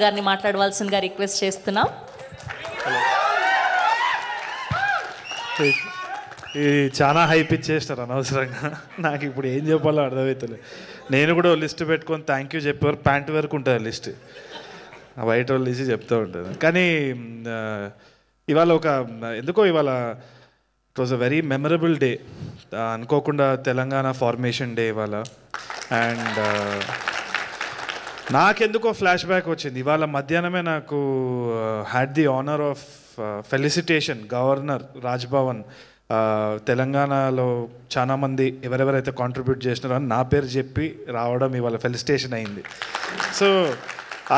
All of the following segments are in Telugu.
గారిని మాట్లాడవలసిందిగా రిక్వెస్ట్ చేస్తున్నాం. ఇది చాలా హైప్ ఇచ్చేస్తారు అనవసరంగా. నాకు ఇప్పుడు ఏం చెప్పాలో అర్థమవుతలేదు. నేను కూడా లిస్ట్ పెట్టుకొని థ్యాంక్ యూ చెప్పేవారు ప్యాంట్ వరకు ఉంటుంది లిస్ట్, బయట వాళ్ళు తీసి చెప్తూ ఉంటుంది. కానీ ఇవాళ ఎందుకో ఇవాళ it was a very memorable day. అనుకోకుండా తెలంగాణ ఫార్మేషన్ డే ఇవాళ. అండ్ నాకెందుకో ఫ్లాష్ బ్యాక్ వచ్చింది. ఇవాళ మధ్యాహ్నమే నాకు had the honour of felicitation governor Raj Bhavan. తెలంగాణలో చాలామంది ఎవరెవరైతే కాంట్రిబ్యూట్ చేసినారో అని నా పేరు చెప్పి రావడం ఇవాళ ఫెలిసిటేషన్ అయింది. సో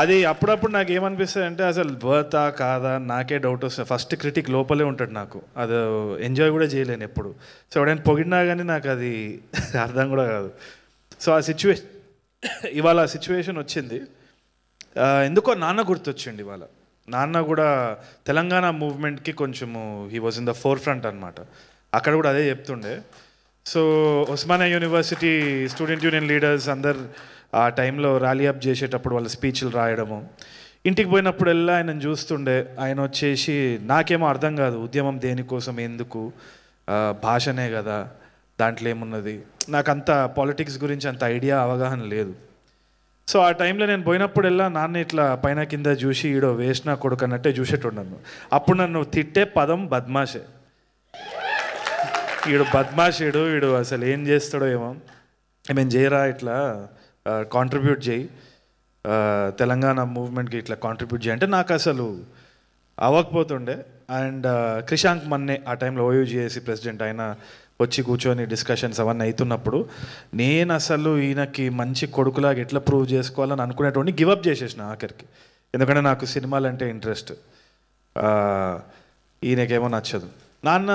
అది అప్పుడప్పుడు నాకు ఏమనిపిస్తుంది అంటే అసలు వర్తా కాదా నాకే డౌట్ వస్తుంది. ఫస్ట్ క్రిటిక్ లోపలే ఉంటాడు నాకు, అది ఎంజాయ్ కూడా చేయలేను ఎప్పుడు. సో ఎవడైనా పొగిడినా కానీ నాకు అది అర్థం కూడా కాదు. సో ఆ ఇవాళ సిచ్యువేషన్ వచ్చింది. ఎందుకో నాన్న గుర్తొచ్చిండి ఇవాళ. నాన్న కూడా తెలంగాణ మూవ్మెంట్కి కొంచెము he was in the four front అనమాట. అక్కడ కూడా అదే చెప్తుండే. So Osmania university student union leaders అందరు ఆ టైంలో ర్యాలీ అప్ చేసేటప్పుడు వాళ్ళ స్పీచ్లు రాయడము, ఇంటికి పోయినప్పుడల్లా ఆయనను చూస్తుండే. ఆయన వచ్చేసి నాకేమో అర్థం కాదు, ఉద్యమం దేనికోసం ఎందుకు, భాషనే కదా దాంట్లో ఏమున్నది, నాకు అంత పాలిటిక్స్ గురించి అంత ఐడియా అవగాహన లేదు. సో ఆ టైంలో నేను పోయినప్పుడల్లా నాన్న ఇట్లా పైన కింద చూసి ఈడో వేసిన కొడుకు అన్నట్టే చూసేటోడు. అప్పుడు నన్ను తిట్టే పదం బద్మాషే. ఈడు బద్మాషీడు, వీడు అసలు ఏం చేస్తాడో ఏమో, ఏమేం చేయరా ఇట్లా కాంట్రిబ్యూట్ చేయి, తెలంగాణ మూవ్మెంట్కి ఇట్లా కాంట్రిబ్యూట్ చేయి అంటే నాకు అసలు అవ్వకపోతుండే. అండ్ క్రిషాంక్ మన్నే ఆ టైంలో ఓయూజీఏసీ ప్రెసిడెంట్, ఆయన వచ్చి కూర్చొని డిస్కషన్స్ అవన్నీ అవుతున్నప్పుడు నేను అసలు ఈయనకి మంచి కొడుకులాగా ఎట్లా ప్రూవ్ చేసుకోవాలని అనుకునేటువంటి గివప్ చేసేసిన ఆఖరికి. ఎందుకంటే నాకు సినిమాలు అంటే ఇంట్రెస్ట్, ఈయనకేమో నచ్చదు. నాన్న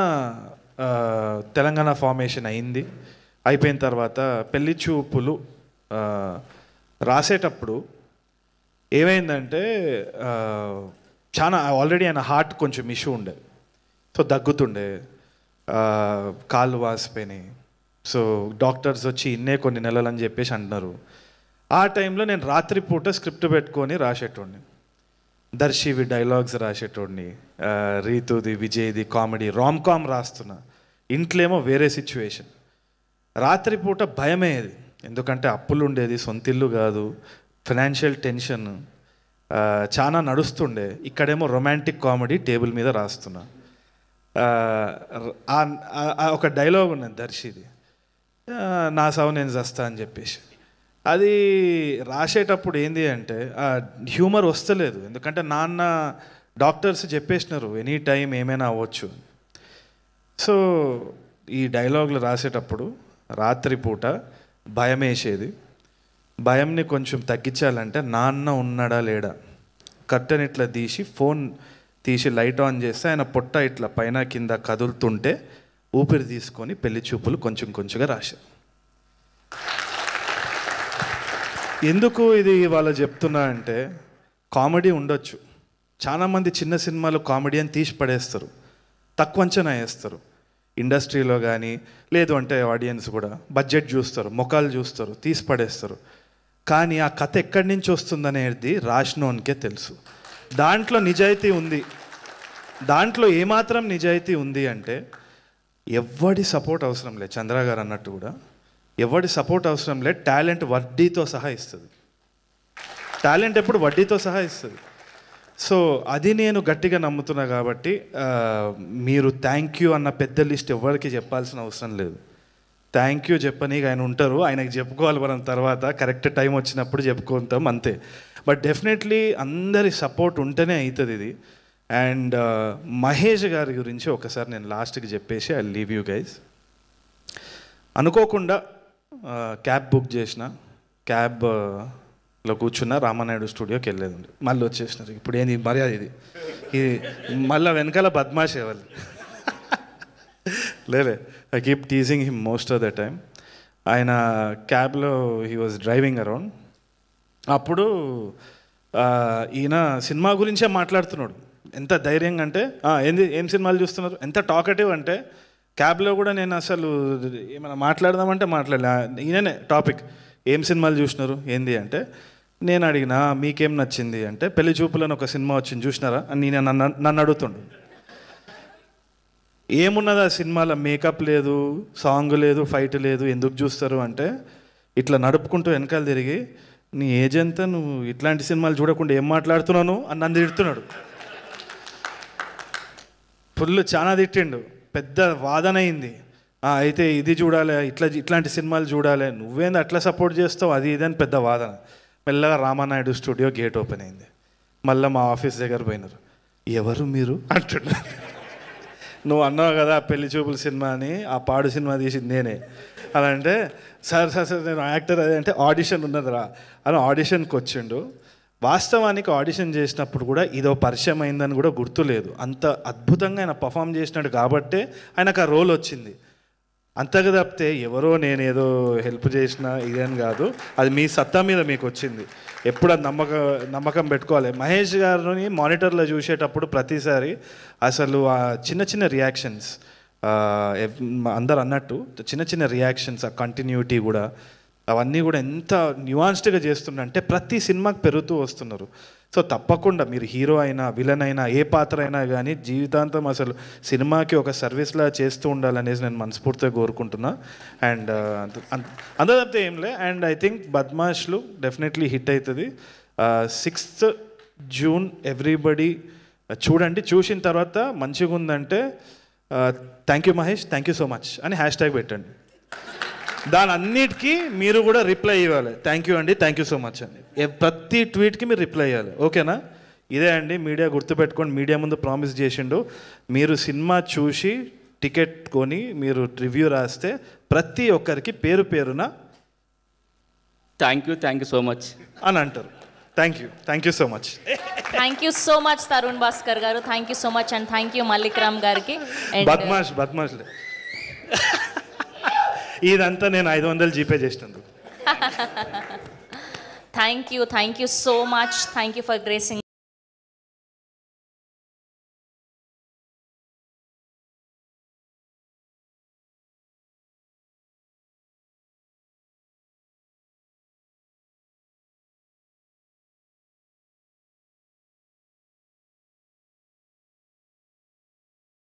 తెలంగాణ ఫార్మేషన్ అయింది. అయిపోయిన తర్వాత పెళ్లి చూపులు రాసేటప్పుడు ఏమైందంటే చాలా ఆల్రెడీ ఆయన హార్ట్ కొంచెం ఇష్యూ ఉండే. సో దగ్గుతుండే, కాళ్ళు వాసిపోయినాయి. సో డాక్టర్స్ వచ్చి ఇన్నే కొన్ని నెలలు అని చెప్పేసి అంటున్నారు. ఆ టైంలో నేను రాత్రిపూట స్క్రిప్ట్ పెట్టుకొని రాసేటోడిని. దర్శివి డైలాగ్స్ రాసేటోడిని, రీతుది విజయ్ది కామెడీ రామ్ కామ్ రాస్తున్నా. ఇంట్లో ఏమో వేరే సిచ్యువేషన్. రాత్రిపూట భయమేది, ఎందుకంటే అప్పులు ఉండేది, సొంతిల్లు కాదు, ఫైనాన్షియల్ టెన్షన్ చాలా నడుస్తుండే. ఇక్కడేమో రొమాంటిక్ కామెడీ టేబుల్ మీద రాస్తున్నా. ఒక డైలాగ్ ఉన్నది దర్శిది, నా సావు నేను చస్తా అని చెప్పేసి. అది రాసేటప్పుడు ఏంది అంటే హ్యూమర్ వస్తలేదు, ఎందుకంటే నాన్న డాక్టర్స్ చెప్పేసినారు ఎనీ టైం ఏమైనా అవ్వచ్చు. సో ఈ డైలాగులు రాసేటప్పుడు రాత్రిపూట భయం వేసేది. భయంని కొంచెం తగ్గించాలంటే నాన్న ఉన్నాడా లేడా, కర్టెన్ ఇట్లా తీసి ఫోన్ తీసి లైట్ ఆన్ చేస్తే ఆయన పొట్ట ఇట్లా పైన కింద కదులుతుంటే ఊపిరి తీసుకొని పెళ్లి చూపులు కొంచెం కొంచెంగా రాశారు. ఎందుకు ఇది ఇవాళ చెప్తున్నా అంటే కామెడీ ఉండొచ్చు, చాలామంది చిన్న సినిమాలు కామెడీ అని తీసి పడేస్తారు, తక్కువ అంచనా వేస్తారు ఇండస్ట్రీలో కానీ, లేదు అంటే ఆడియన్స్ కూడా బడ్జెట్ చూస్తారు, ముఖాలు చూస్తారు, తీసి పడేస్తారు. కానీ ఆ కథ ఎక్కడి నుంచి వస్తుందనేది రాసినోనికే తెలుసు. దాంట్లో నిజాయితీ ఉంది. దాంట్లో ఏమాత్రం నిజాయితీ ఉంది అంటే ఎవడి సపోర్ట్ అవసరం లేదు. చంద్ర గారు అన్నట్టు కూడా ఎవడి సపోర్ట్ అవసరం లేదు. టాలెంట్ వడ్డీతో సహా ఇస్తుంది. టాలెంట్ ఎప్పుడు వడ్డీతో సహా ఇస్తుంది. సో అది నేను గట్టిగా నమ్ముతున్నా. కాబట్టి మీరు థ్యాంక్ యూ అన్న పెద్ద లిస్ట్ ఎవరికి చెప్పాల్సిన అవసరం లేదు. థ్యాంక్ యూ చెప్పనీకి ఆయన ఉంటారు, ఆయనకి చెప్పుకోవాలి మనం తర్వాత కరెక్ట్ టైం వచ్చినప్పుడు చెప్పుకుంటాం అంతే. బట్ డెఫినెట్లీ అందరి సపోర్ట్ ఉంటేనే అవుతుంది ఇది. అండ్ మహేష్ గారి గురించి ఒకసారి నేను లాస్ట్కి చెప్పేసి ఐ లీవ్ యూ గైస్. అనుకోకుండా క్యాబ్ బుక్ చేసిన, క్యాబ్లో కూర్చున్న రామానాయుడు స్టూడియోకి వెళ్ళేది, మళ్ళీ వచ్చేసినారు. ఇప్పుడు ఏంది మర్యాద ఇది మళ్ళీ వెనకాల బద్మాషే వాళ్ళు. లేలే, I keep teasing him most of the time. ఆయన క్యాబ్లో హీ వాజ్ డ్రైవింగ్ అరౌండ్. అప్పుడు ఈయన సినిమా గురించే మాట్లాడుతున్నాడు. ఎంత ధైర్యంగా అంటే ఏం సినిమాలు చూస్తున్నారు, ఎంత టాకటివ్ అంటే క్యాబ్లో కూడా నేను అసలు ఏమైనా మాట్లాడదామంటే మాట్లాడలే. ఈయననే టాపిక్, ఏం సినిమాలు చూసినారు ఏంది అంటే నేను అడిగినా మీకేం నచ్చింది అంటే పెళ్లి చూపులని ఒక సినిమా వచ్చింది చూసినారా అని నేను నన్ను అడుగుతుండు. ఏమున్నది ఆ సినిమాలో? మేకప్ లేదు, సాంగ్ లేదు, ఫైట్ లేదు, ఎందుకు చూస్తారు అంటే ఇట్లా నడుపుకుంటూ వెనకాల తిరిగి నీ ఏజ్ ఎంత, నువ్వు ఇట్లాంటి సినిమాలు చూడకుండా ఏం మాట్లాడుతున్నాను అని నన్ను తిడుతున్నాడు. ఫుల్ చాలా తిట్టిండు, పెద్ద వాదన అయింది. అయితే ఇది చూడాలి, ఇట్లాంటి సినిమాలు చూడాలి, నువ్వేంది అట్లా సపోర్ట్ చేస్తావు, అది ఇది అని పెద్ద వాదన. మెల్లగా రామానాయుడు స్టూడియో గేట్ ఓపెన్ అయింది. మళ్ళీ మా ఆఫీస్ దగ్గర పోయినారు. ఎవరు మీరు అంటున్నారు. నువ్వు అన్నావు కదా పెళ్లి చూపుల సినిమా అని, ఆ పాడు సినిమా తీసింది నేనే అని అంటే, సార్ నేను యాక్టర్ అదే అంటే ఆడిషన్ ఉన్నదిరా అని ఆడిషన్కి వచ్చిండు. వాస్తవానికి ఆడిషన్ చేసినప్పుడు కూడా ఇదో పరిచయం అయిందని కూడా గుర్తులేదు. అంత అద్భుతంగా ఆయన పర్ఫామ్ చేసినాడు కాబట్టే ఆయనకు ఆ రోల్ వచ్చింది. అంతగా తప్పితే ఎవరో నేనేదో హెల్ప్ చేసిన ఇదేం కాదు, అది మీ సత్తా మీద మీకు వచ్చింది. ఎప్పుడు అది నమ్మకం పెట్టుకోవాలి. మహేష్ గారిని మానిటర్లో చూసేటప్పుడు ప్రతిసారి అసలు ఆ చిన్న చిన్న రియాక్షన్స్, అందరు అన్నట్టు చిన్న చిన్న రియాక్షన్స్, ఆ కంటిన్యూటీ కూడా, అవన్నీ కూడా ఎంత న్యూయాన్స్డ్గా చేస్తుండంటే ప్రతి సినిమాకి పెరుగుతూ వస్తున్నారు. సో తప్పకుండా మీరు హీరో అయినా విలన్ అయినా ఏ పాత్ర అయినా కానీ జీవితాంతం అసలు సినిమాకి ఒక సర్వీస్లా చేస్తూ ఉండాలనేసి నేను మనస్ఫూర్తిగా కోరుకుంటున్నా. అండ్ అంత తప్పితే ఏంలే. And I think Badmashulu definitely hit అవుతుంది. 6th June ఎవ్రీబడి చూడండి. చూసిన తర్వాత మంచిగా ఉందంటే thank you Mahesh, thank you so much అని #, పెట్టండి. దాని అన్నిటికీ మీరు కూడా రిప్లై ఇవ్వాలి. థ్యాంక్ యూ అండి, థ్యాంక్ యూ సో మచ్ అని. ప్రతి ట్వీట్కి మీరు రిప్లై ఇవ్వాలి. ఓకేనా? ఇదే అండి మీడియా, గుర్తుపెట్టుకోండి. మీడియా ముందు ప్రామిస్ చేసిండు, మీరు సినిమా చూసి టికెట్ కొని మీరు రివ్యూ రాస్తే ప్రతి ఒక్కరికి పేరు పేరున థ్యాంక్ యూ సో మచ్ అని అంటారు. Thank you so much. Thank you so much Tarun Bhaskar గారు, thank you so much. And thank you Mallik Ram గారికి. బద్మాష్లే ఇదంతా నేను 500 జీపే చేసినందుకు. Thank you so much. Thank you for gracing